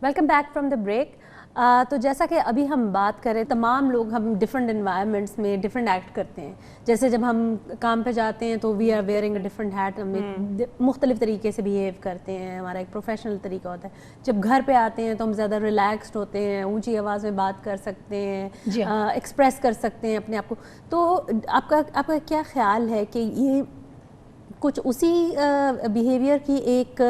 Welcome back from the break. तो जैसा कि अभी हम बात करें, तमाम लोग हम डिफरेंट इन्वायरमेंट्स में डिफरेंट एक्ट करते हैं। जैसे जब हम काम पे जाते हैं तो we are wearing a different hat, हम मुख्तलिफ तरीके से बिहेव करते हैं, हमारा एक प्रोफेशनल तरीका होता है। जब घर पे आते हैं तो हम ज़्यादा रिलैक्स्ड होते हैं, ऊंची आवाज़ में बात कर सकते हैं, एक्सप्रेस कर सकते हैं अपने आप को। तो आपका क्या ख्याल है कि ये कुछ उसी बिहेवियर की एक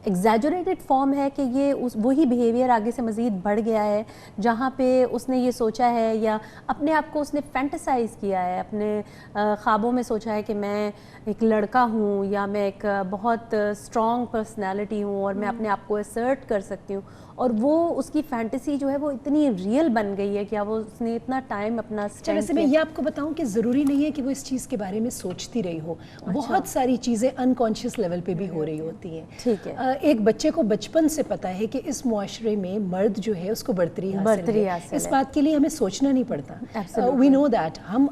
एग्जैजरेटेड फॉर्म है कि ये वही बिहेवियर आगे से मज़ीद बढ़ गया है, जहाँ पे उसने ये सोचा है या अपने आप को उसने फैंटेसाइज किया है, अपने ख्वाबों में सोचा है कि मैं एक लड़का हूँ या मैं एक बहुत स्ट्रॉन्ग पर्सनालिटी हूँ और मैं अपने आप को असर्ट कर सकती हूँ, और वो उसकी फैंटेसी जो है वो इतनी रियल बन गई है कि वो उसने इतना टाइम अपना स्पेंड वैसे मैं ये आपको बताऊं कि ज़रूरी नहीं है कि वो इस चीज़ के बारे में सोचती रही हो। बहुत सारी चीज़ें अनकॉन्शियस लेवल पे भी हो रही होती हैं। ठीक है। एक बच्चे को बचपन से पता है कि इस मुआशरे में मर्द जो है उसको बढ़तरी हासिल है। इस बात के लिए हमें सोचना नहीं पड़ता। We know that. हम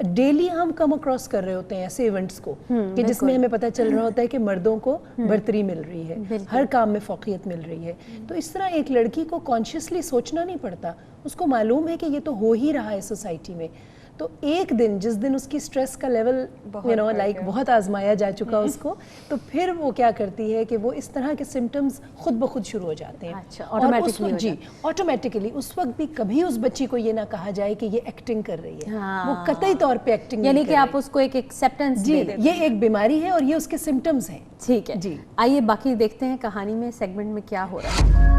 डेली हम कम अक्रॉस कर रहे होते हैं ऐसे इवेंट्स को कि जिसमें हमें पता चल रहा होता है कि मर्दों को बढ़तरी मिल रही है, हर काम में फ़ौक़ियत मिल रही है। तो इस तरह एक लड़की को कॉन्शियसली सोचना नहीं पड़ता, उसको मालूम है कि ये तो हो ही रहा है सोसाइटी में। तो एक दिन जिस दिन उसकी स्ट्रेस का लेवल बहुत आजमाया जा चुका उसको, तो फिर वो क्या करती है कि वो इस तरह के सिम्टम्स खुद ब खुद शुरू हो जाते हैं। अच्छा, ऑटोमेटिकली उस वक्त भी कभी उस बच्ची को ये ना कहा जाए कि ये एक्टिंग कर रही है। वो कतई तौर पे एक्टिंग यानी कि आप उसको एक एक्सेप्टेंस दे देते हैं। ये एक बीमारी है और ये उसके सिम्टम्स हैं। ठीक है जी। आइए बाकी देखते हैं कहानी में, सेगमेंट में क्या हो रहा है।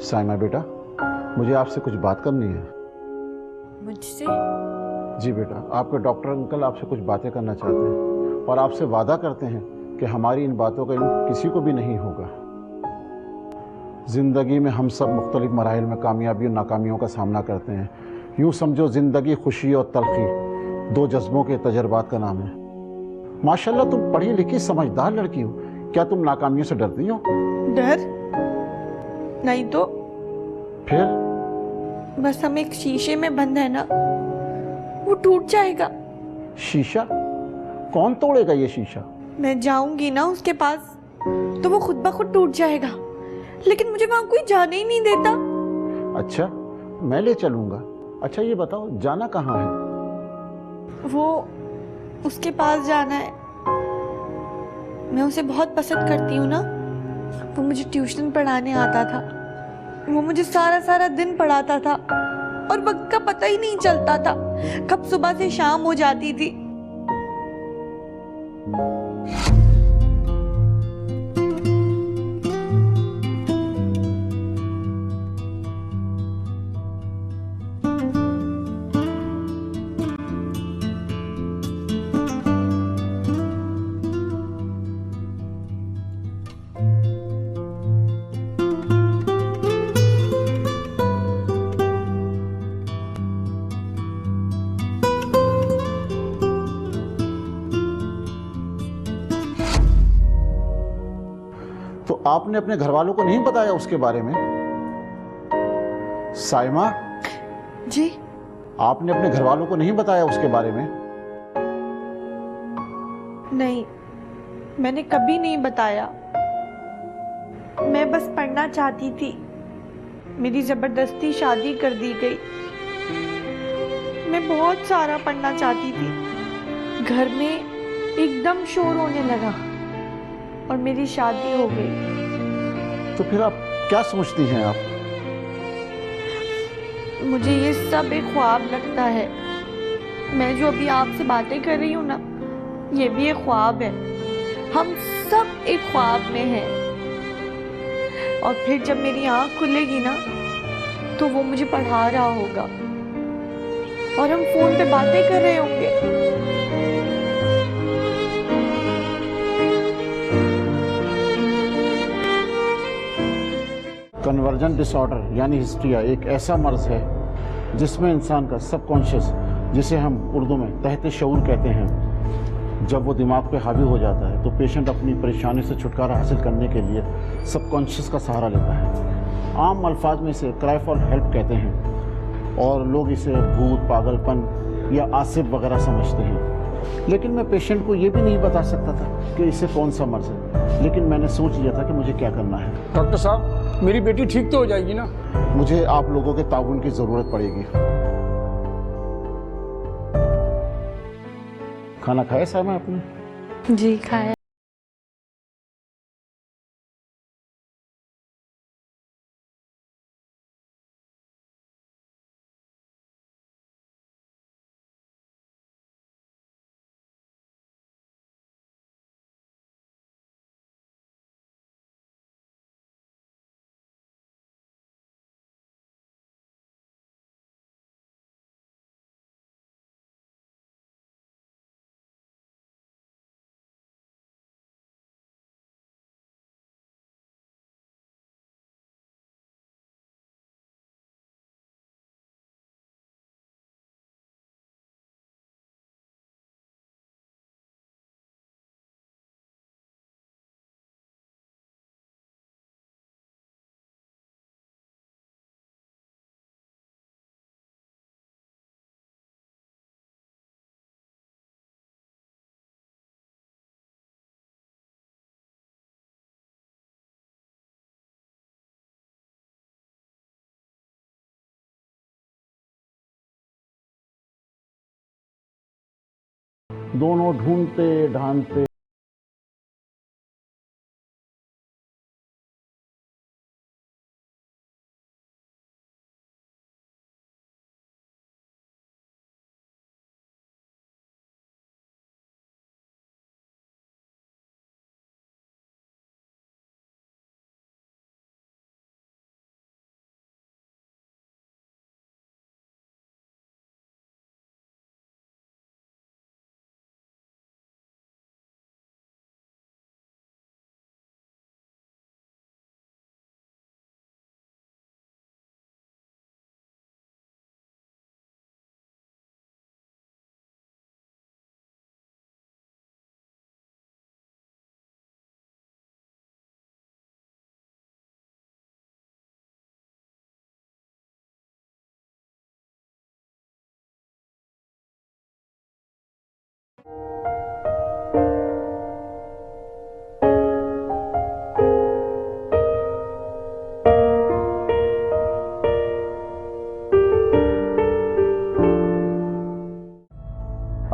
साइमा बेटा, मुझे आपसे कुछ बात करनी है। मुझसे? जी बेटा, आपके डॉक्टर अंकल आपसे कुछ बातें करना चाहते हैं और आपसे वादा करते हैं कि हमारी इन बातों का इल्म किसी को भी नहीं होगा। ज़िंदगी में हम सब मुख्तलिफ मराहिल में कामयाबी और नाकामियों का सामना करते हैं। यूँ समझो ज़िंदगी खुशी और तलखी दो जज्बों के तजर्बात का नाम है। माशाल्लाह तुम पढ़ी लिखी समझदार लड़की हो, क्या तुम नाकामियों से डरती हो? डर नहीं तो फिर? बस हम एक शीशे में बंद है ना, वो टूट जाएगा। शीशा? कौन तोड़ेगा ये शीशा? मैं जाऊंगी ना उसके पास तो वो खुद ब खुद टूट जाएगा, लेकिन मुझे वहां कोई जाने ही नहीं देता। अच्छा, मैं ले चलूंगा। अच्छा ये बताओ, जाना कहाँ है? वो उसके पास जाना है। मैं उसे बहुत पसंद करती हूँ ना। वो मुझे ट्यूशन पढ़ाने आता था, वो मुझे सारा दिन पढ़ाता था और वक्त का पता ही नहीं चलता था, कब सुबह से शाम हो जाती थी। तो आपने अपने घर वालों को नहीं बताया उसके बारे में? साइमा जी? आपने अपने घर वालों को नहीं बताया उसके बारे में? नहीं, मैंने कभी नहीं बताया। मैं बस पढ़ना चाहती थी, मेरी जबरदस्ती शादी कर दी गई। मैं बहुत सारा पढ़ना चाहती थी, घर में एकदम शोर होने लगा और मेरी शादी हो गई। तो फिर आप क्या सोचती हैं आप? मुझे ये सब एक ख्वाब लगता है। मैं जो अभी आपसे बातें कर रही हूँ ना, ये भी एक ख्वाब है। हम सब एक ख्वाब में हैं। और फिर जब मेरी आँख खुलेगी ना, तो वो मुझे पढ़ा रहा होगा और हम फोन पे बातें कर रहे होंगे। कन्वर्जन डिसऑर्डर यानी हिस्ट्रिया एक ऐसा मर्ज है जिसमें इंसान का सबकॉन्शियस, जिसे हम उर्दू में तहत शऊर कहते हैं, जब वो दिमाग पे हावी हो जाता है तो पेशेंट अपनी परेशानी से छुटकारा हासिल करने के लिए सबकॉन्शियस का सहारा लेता है। आम अल्फाज में इसे क्राई फॉर हेल्प कहते हैं और लोग इसे भूत, पागलपन या आसिफ वगैरह समझते हैं। लेकिन मैं पेशेंट को ये भी नहीं बता सकता था कि इसे कौन सा मर्ज है, लेकिन मैंने सोच लिया था कि मुझे क्या करना है। डॉक्टर साहब, मेरी बेटी ठीक तो हो जाएगी ना? मुझे आप लोगों के ताउन की ज़रूरत पड़ेगी। खाना खाया साहब आपने? जी खाया। दोनों ढूंढते ढांढते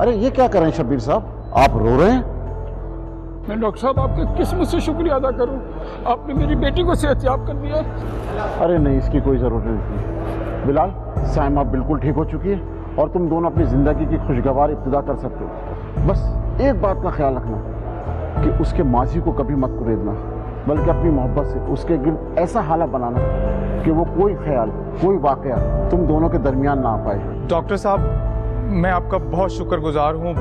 अरे ये क्या कर रहे हैं शब्बीर साहब, आप रो रहे हैं? मैं डॉक्टर साहब आपके किस्मत से शुक्रिया अदा करूं, आपने मेरी बेटी को सेहतयाब कर दिया। अरे नहीं, इसकी कोई ज़रूरत नहीं थी। बिलाल, साइमा बिल्कुल ठीक हो चुकी है और तुम दोनों अपनी ज़िंदगी की खुशगवार इब्तिदा कर सकते हो। बस एक बात का ख्याल रखना कि उसके माजी को कभी मत कुरेदना, बल्कि अपनी मोहब्बत से उसके गिर्द ऐसा हालत बनाना कि वो कोई ख्याल, कोई वाकया तुम दोनों के दरमियान ना आ पाए। डॉक्टर साहब, मैं आपका बहुत शुक्रगुजार हूँ,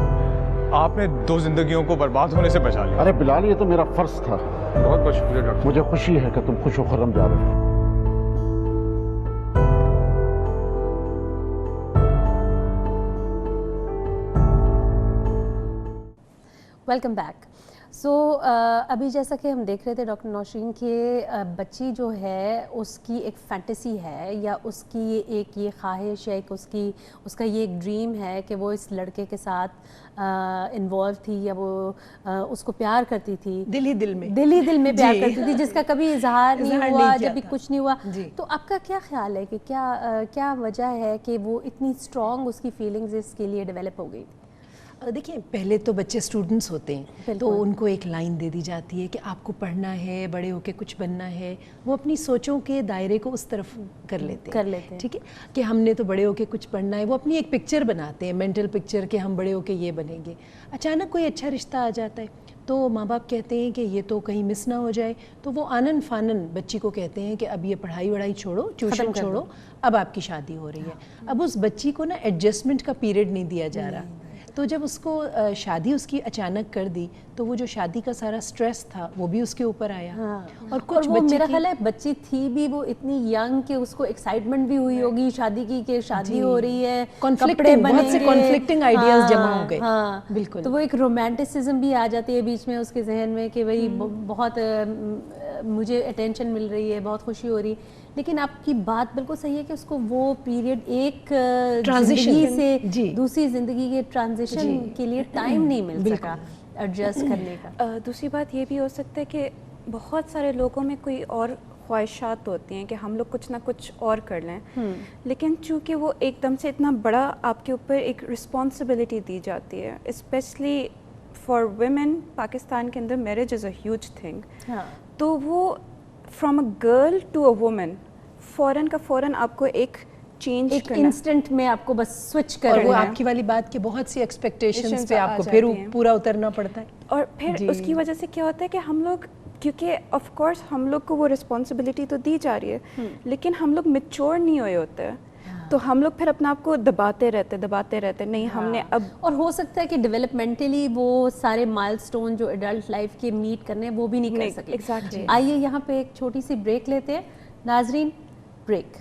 आपने 2 जिंदगियों को बर्बाद होने से बचा लिया। अरे बिलाल, ये तो मेरा फ़र्ज़ था। बहुत बहुत शुक्रिया डॉक्टर। मुझे खुशी है कि तुम खुश व खुर्रम जा रहे हो। Welcome back. सो अभी जैसा कि हम देख रहे थे डॉक्टर नौशीन के बच्ची जो है उसकी एक फैंटेसी है या उसकी एक ये ख्वाहिश है कि उसका ये एक ड्रीम है कि वो इस लड़के के साथ इन्वॉल्व थी या वो उसको प्यार करती थी, दिल ही दिल में प्यार करती थी, जिसका कभी इजहार नहीं हुआ, जब भी कुछ नहीं हुआ। तो आपका क्या ख्याल है कि क्या वजह है कि वो इतनी स्ट्रॉन्ग उसकी फीलिंग्स इसके लिए डेवलप हो गई? देखिए, पहले तो बच्चे स्टूडेंट्स होते हैं तो उनको एक लाइन दे दी जाती है कि आपको पढ़ना है, बड़े होके कुछ बनना है। वो अपनी सोचों के दायरे को उस तरफ कर लेते हैं। ठीक है कि हमने तो बड़े होके कुछ पढ़ना है। वो अपनी एक पिक्चर बनाते हैं, मेंटल पिक्चर, कि हम बड़े होके ये बनेंगे। अचानक कोई अच्छा रिश्ता आ जाता है तो माँ बाप कहते हैं कि ये तो कहीं मिस ना हो जाए, तो वो आनन फानन बच्ची को कहते हैं कि अब ये पढ़ाई वढ़ाई छोड़ो, ट्यूशन छोड़ो, अब आपकी शादी हो रही है। अब उस बच्ची को ना एडजस्टमेंट का पीरियड नहीं दिया जा रहा। तो जब उसको शादी उसकी अचानक कर दी तो वो जो शादी का सारा स्ट्रेस था वो भी उसके ऊपर आया। और कुछ वो मेरा ख्याल है बच्ची थी भी वो इतनी यंग कि उसको एक्साइटमेंट भी हुई होगी शादी की, कि शादी हो रही है, कपड़े बहुत से कॉन्फ्लिक्टिंग आइडियाज जमा हो गए। बिल्कुल। तो वो एक रोमांटिसिज्म भी आ जाती है बीच में उसके जहन में कि भाई बहुत मुझे अटेंशन मिल रही है, बहुत खुशी हो रही है, लेकिन आपकी बात बिल्कुल सही है कि उसको वो पीरियड एक ज़िंदगी से दूसरी ज़िंदगी के ट्रांजिशन के लिए टाइम नहीं मिल सका एडजस्ट करने का। दूसरी बात ये भी हो सकता है कि बहुत सारे लोगों में कोई और ख्वाहिशात होती हैं कि हम लोग कुछ ना कुछ और कर लें, लेकिन चूँकि वो एकदम से इतना बड़ा आपके ऊपर एक रिस्पॉन्सिबिलिटी दी जाती है, स्पेशली फॉर वुमेन पाकिस्तान के अंदर marriage is a huge thing, तो वो from a girl to a woman फ़ौरन का फ़ौरन आपको एक चेंज एक इंस्टेंट में आपको बस स्विच करना और वो आपकी वाली बात की बहुत सी एक्सपेक्टेशंस पे आपको फिर पूरा उतरना पड़ता है। और फिर उसकी वजह से क्या होता है कि हम लोग, क्योंकि ऑफ कोर्स हम लोग को वो रिस्पॉन्सिबिलिटी तो दी जा रही है, लेकिन हम लोग मैच्योर नहीं हुए होते हैं, तो हम लोग फिर अपने आप को दबाते रहते नहीं हमने अब। और हो सकता है कि डेवलपमेंटली वो सारे माइलस्टोन जो एडल्ट लाइफ के मीट करने हैं वो भी नहीं कर सके। एग्जैक्टली। आइए यहाँ पे एक छोटी सी ब्रेक लेते हैं नाजरीन, ब्रेक।